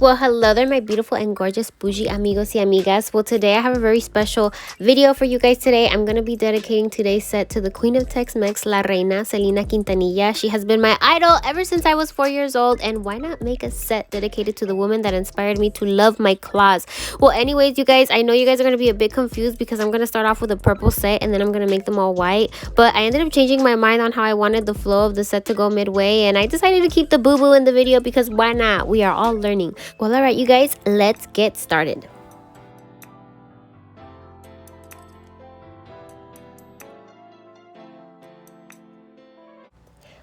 Well, hello there, my beautiful and gorgeous bougie amigos y amigas. Well, today I have a very special video for you guys today. I'm going to be dedicating today's set to the Queen of Tex-Mex, La Reina, Selena Quintanilla. She has been my idol ever since I was 4 years old, and why not make a set dedicated to the woman that inspired me to love my claws? Well, anyways, you guys, I know you guys are going to be a bit confused because I'm going to start off with a purple set and then I'm going to make them all white, but I ended up changing my mind on how I wanted the flow of the set to go midway, and I decided to keep the boo-boo in the video because why not? We are all learning. Well, alright, you guys, let's get started.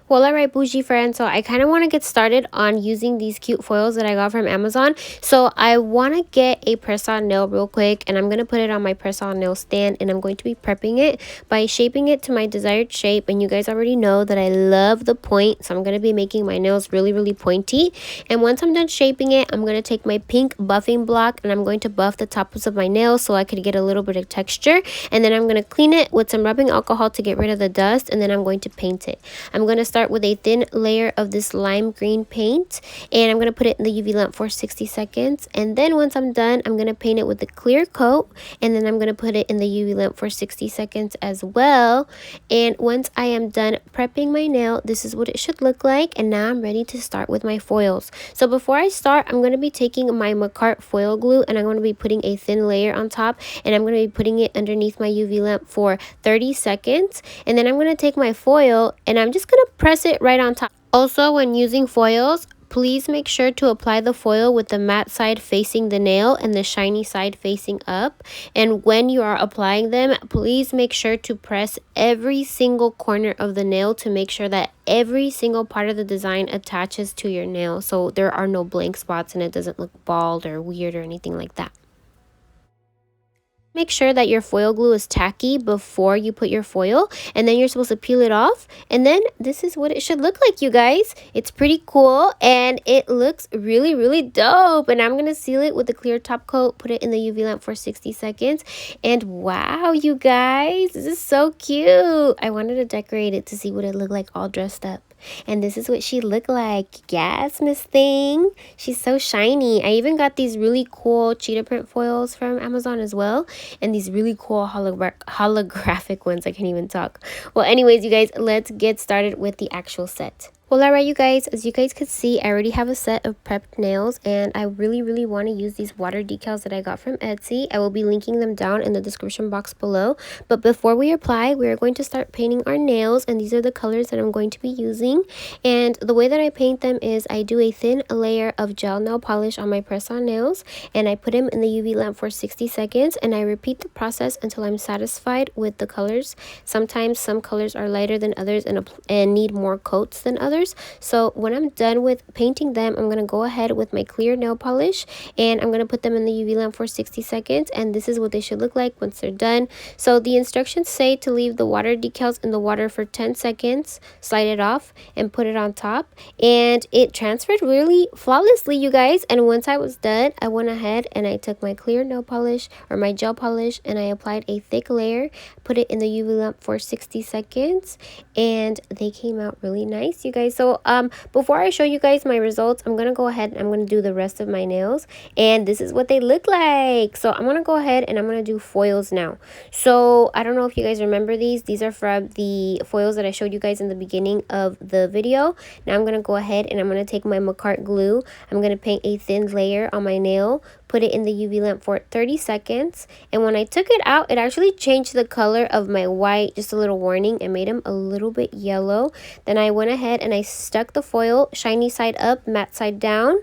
Well, alright, bougie friends, so I kind of want to get started on using these cute foils that I got from Amazon. So I want to get a press-on nail real quick, and I'm going to put it on my press-on nail stand, and I'm going to be prepping it by shaping it to my desired shape. And you guys already know that I love the point, so I'm going to be making my nails really, really pointy. And once I'm done shaping it, I'm going to take my pink buffing block, and I'm going to buff the tops of my nails so I could get a little bit of texture. And then I'm going to clean it with some rubbing alcohol to get rid of the dust, and then I'm going to paint it. I'm going to start with a thin layer of this lime green paint, and I'm going to put it in the UV lamp for 60 seconds. And then once I'm done, I'm going to paint it with a clear coat, and then I'm going to put it in the UV lamp for 60 seconds as well. And once I am done prepping my nail, this is what it should look like. And now I'm ready to start with my foils. So before I start, I'm going to be taking my Macart foil glue, and I'm going to be putting a thin layer on top, and I'm going to be putting it underneath my UV lamp for 30 seconds. And then I'm going to take my foil, and I'm just going to press it right on top. Also, when using foils, please make sure to apply the foil with the matte side facing the nail and the shiny side facing up. And when you are applying them, please make sure to press every single corner of the nail to make sure that every single part of the design attaches to your nail, so there are no blank spots and it doesn't look bald or weird or anything like that. Make sure that your foil glue is tacky before you put your foil, and then you're supposed to peel it off, and then this is what it should look like, you guys. It's pretty cool and it looks really, really dope. And I'm gonna seal it with a clear top coat, put it in the UV lamp for 60 seconds, and wow, you guys, this is so cute. I wanted to decorate it to see what it looked like all dressed up. And this is what she looked like. Yes, Miss Thing. She's so shiny. I even got these really cool cheetah print foils from Amazon as well. And these really cool holographic ones. I can't even talk. Well, anyways, you guys, let's get started with the actual set. Well, alright, you guys, as you guys could see, I already have a set of prepped nails, and I really, really want to use these water decals that I got from Etsy. I will be linking them down in the description box below. But before we apply, we are going to start painting our nails, and these are the colors that I'm going to be using. And the way that I paint them is I do a thin layer of gel nail polish on my press-on nails, and I put them in the UV lamp for 60 seconds, and I repeat the process until I'm satisfied with the colors. Sometimes some colors are lighter than others and need more coats than others. So when I'm done with painting them, I'm going to go ahead with my clear nail polish, and I'm going to put them in the UV lamp for 60 seconds, and this is what they should look like once they're done. So the instructions say to leave the water decals in the water for 10 seconds, slide it off, and put it on top, and it transferred really flawlessly, you guys. And once I was done, I went ahead and I took my clear nail polish or my gel polish, and I applied a thick layer, put it in the UV lamp for 60 seconds, and they came out really nice, you guys. So before I show you guys my results, I'm gonna go ahead and I'm gonna do the rest of my nails, and this is what they look like. So I'm gonna go ahead and I'm gonna do foils now. So I don't know if you guys remember these are from the foils that I showed you guys in the beginning of the video. Now I'm gonna go ahead and I'm gonna take my Macart glue. I'm gonna paint a thin layer on my nail, put it in the UV lamp for 30 seconds, and when I took it out, it actually changed the color of my white. Just a little warning, it made them a little bit yellow. Then I went ahead and I stuck the foil shiny side up, matte side down,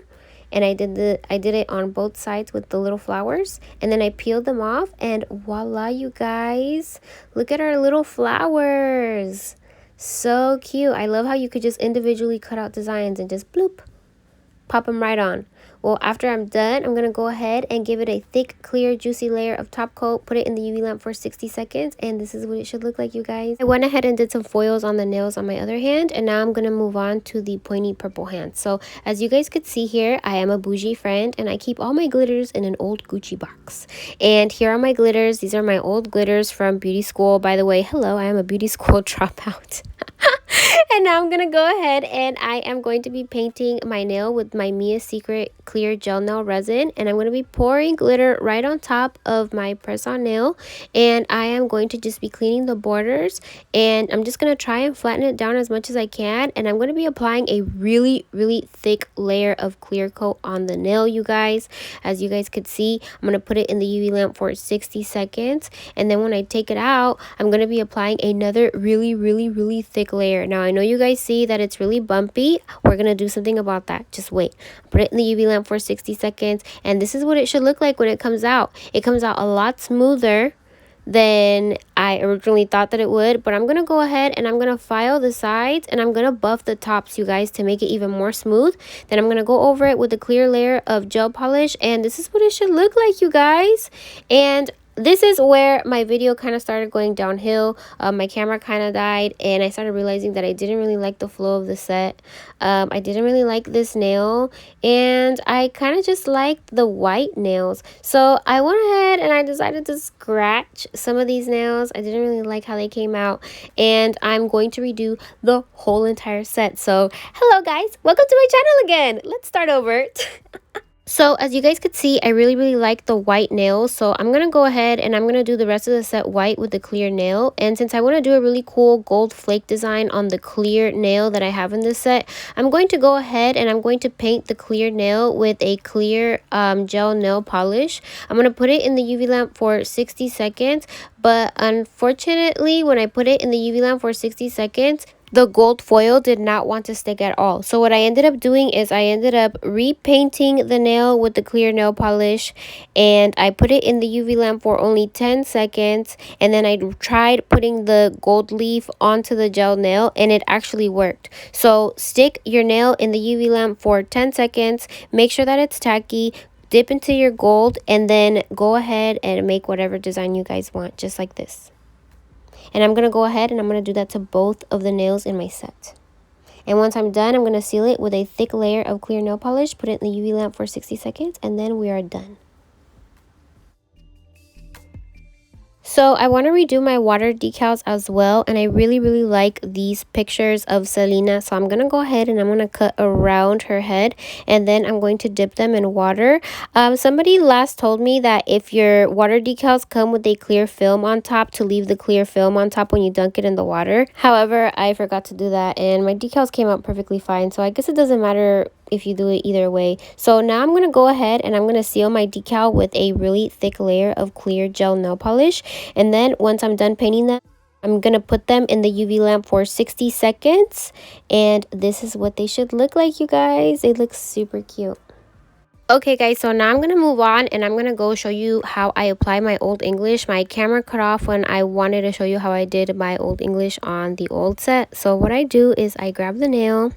and I did it on both sides with the little flowers, and then I peeled them off, and voila, you guys, look at our little flowers. So cute. I love how you could just individually cut out designs and just bloop, pop them right on. Well, after I'm done, I'm going to go ahead and give it a thick, clear, juicy layer of top coat, put it in the UV lamp for 60 seconds, and this is what it should look like, you guys. I went ahead and did some foils on the nails on my other hand, and now I'm going to move on to the pointy purple hand. So, as you guys could see here, I am a bougie friend, and I keep all my glitters in an old Gucci box. And here are my glitters. These are my old glitters from beauty school. By the way, hello, I am a beauty school dropout. And now I'm gonna go ahead and I am going to be painting my nail with my Mia Secret clear gel nail resin, and I'm gonna be pouring glitter right on top of my press-on nail, and I am going to just be cleaning the borders, and I'm just gonna try and flatten it down as much as I can, and I'm gonna be applying a really thick layer of clear coat on the nail, you guys. As you guys could see, I'm gonna put it in the UV lamp for 60 seconds, and then when I take it out, I'm gonna be applying another really thick layer. Now I know you guys see that it's really bumpy. We're gonna do something about that. Just wait. Put it in the UV lamp for 60 seconds, and this is what it should look like when it comes out. It comes out a lot smoother than I originally thought that it would, but I'm gonna go ahead and I'm gonna file the sides, and I'm gonna buff the tops, you guys, to make it even more smooth. Then I'm gonna go over it with a clear layer of gel polish, and this is what it should look like, you guys. And this is where my video kind of started going downhill. My camera kind of died, and I started realizing that I didn't really like the flow of the set. I didn't really like this nail, and I kind of just liked the white nails. So I went ahead and I decided to scratch some of these nails. I didn't really like how they came out, and I'm going to redo the whole entire set. So hello guys, welcome to my channel again. Let's start over. So as you guys could see, I really like the white nails, so I'm gonna go ahead and I'm gonna do the rest of the set white with the clear nail. And since I want to do a really cool gold flake design on the clear nail that I have in this set, I'm going to go ahead and I'm going to paint the clear nail with a clear gel nail polish. I'm gonna put it in the UV lamp for 60 seconds, but unfortunately when I put it in the UV lamp for 60 seconds, the gold foil did not want to stick at all. So what I ended up doing is I ended up repainting the nail with the clear nail polish, and I put it in the UV lamp for only 10 seconds, and then I tried putting the gold leaf onto the gel nail, and it actually worked. So stick your nail in the UV lamp for 10 seconds, make sure that it's tacky, dip into your gold, and then go ahead and make whatever design you guys want, just like this. And I'm going to go ahead and I'm going to do that to both of the nails in my set. And once I'm done, I'm going to seal it with a thick layer of clear nail polish, put it in the UV lamp for 60 seconds, and then we are done. So I want to redo my water decals as well, and I really like these pictures of Selena. So I'm going to go ahead and I'm going to cut around her head, and then I'm going to dip them in water. Somebody last told me that if your water decals come with a clear film on top, to leave the clear film on top when you dunk it in the water. However, I forgot to do that, and my decals came out perfectly fine, so I guess it doesn't matter if you do it either way. So now I'm going to go ahead and I'm going to seal my decal with a really thick layer of clear gel nail polish. And then once I'm done painting them, I'm going to put them in the UV lamp for 60 seconds. And this is what they should look like, you guys. They look super cute. Okay guys, so now I'm going to move on and I'm going to go show you how I apply my Old English. My camera cut off when I wanted to show you how I did my Old English on the old set. So what I do is I grab the nail,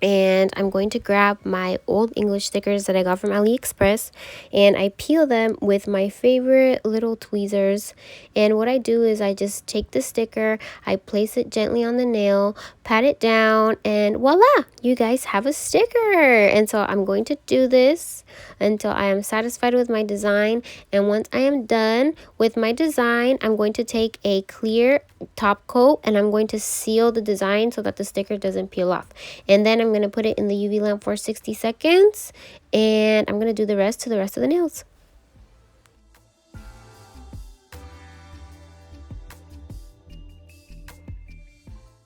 and I'm going to grab my Old English stickers that I got from AliExpress, and I peel them with my favorite little tweezers. And what I do is I just take the sticker, I place it gently on the nail, pat it down, and voila, you guys have a sticker. And so I'm going to do this until I am satisfied with my design. And once I am done with my design, I'm going to take a clear top coat and I'm going to seal the design so that the sticker doesn't peel off. And then I'm going to put it in the UV lamp for 60 seconds, and I'm going to do the rest to the rest of the nails.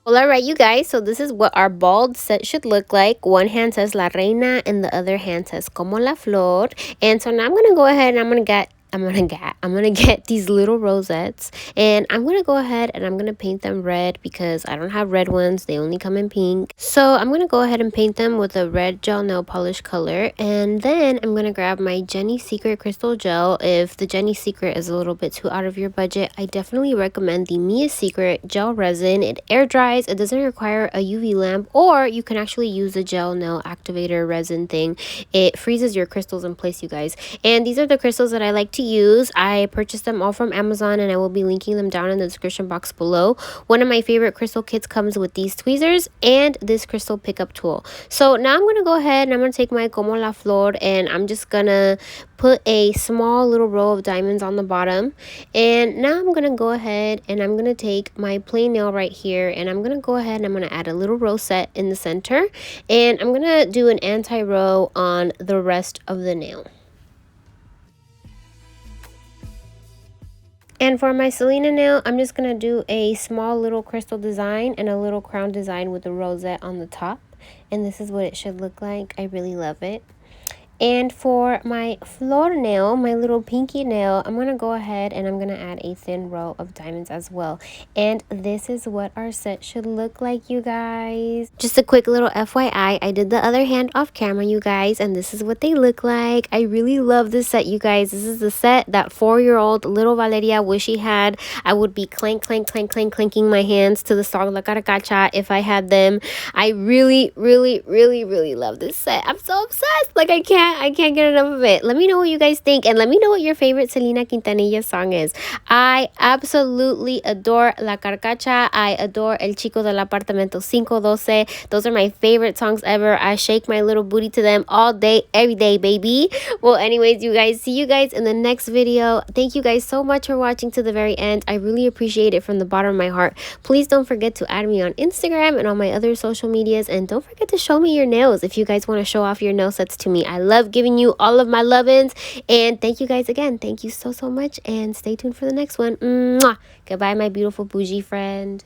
Well, alright you guys, so this is what our bald set should look like. One hand says La Reina and the other hand says Como la Flor. And so now I'm going to go ahead and I'm going to get these little rosettes, and I'm going to go ahead and I'm going to paint them red because I don't have red ones. They only come in pink. So I'm going to go ahead and paint them with a red gel nail polish color, and then I'm going to grab my Jenny Secret crystal gel. If the Jenny Secret is a little bit too out of your budget, I definitely recommend the Mia Secret gel resin. It air dries, it doesn't require a UV lamp, or you can actually use the gel nail activator resin thing. It freezes your crystals in place, you guys. And these are the crystals that I like to use. I purchased them all from Amazon, and I will be linking them down in the description box below. One of my favorite crystal kits comes with these tweezers and this crystal pickup tool. So now I'm going to go ahead and I'm going to take my Como la Flor, and I'm just going to put a small little row of diamonds on the bottom. And now I'm going to go ahead and I'm going to take my plain nail right here, and I'm going to go ahead and I'm going to add a little rosette in the center, and I'm going to do an anti-row on the rest of the nail. And for my Selena nail, I'm just going to do a small little crystal design and a little crown design with a rosette on the top. And this is what it should look like. I really love it. And for my flor nail, my little pinky nail, I'm going to go ahead and I'm going to add a thin row of diamonds as well. And this is what our set should look like, you guys. Just a quick little FYI, I did the other hand off camera, you guys, and this is what they look like. I really love this set, you guys. This is the set that 4-year-old little Valeria wish she had. I would be clank, clank, clank, clank, clanking my hands to the song La Caracacha if I had them. I really, really, really, really love this set. I'm so obsessed. Like, I can't get enough of it. Let me know what you guys think, and let me know what your favorite Selena Quintanilla song is. I absolutely adore La Carcacha. I adore El Chico del Apartamento 512. Those are my favorite songs ever. I shake my little booty to them all day, every day, baby. Well, anyways, you guys, see you guys in the next video. Thank you guys so much for watching to the very end. I really appreciate it from the bottom of my heart. Please don't forget to add me on Instagram and on my other social medias, and don't forget to show me your nails if you guys want to show off your nail sets to me. I love giving you all of my love-ins, and thank you guys again. Thank you so much, and stay tuned for the next one. Mwah! Goodbye, my beautiful bougie friend.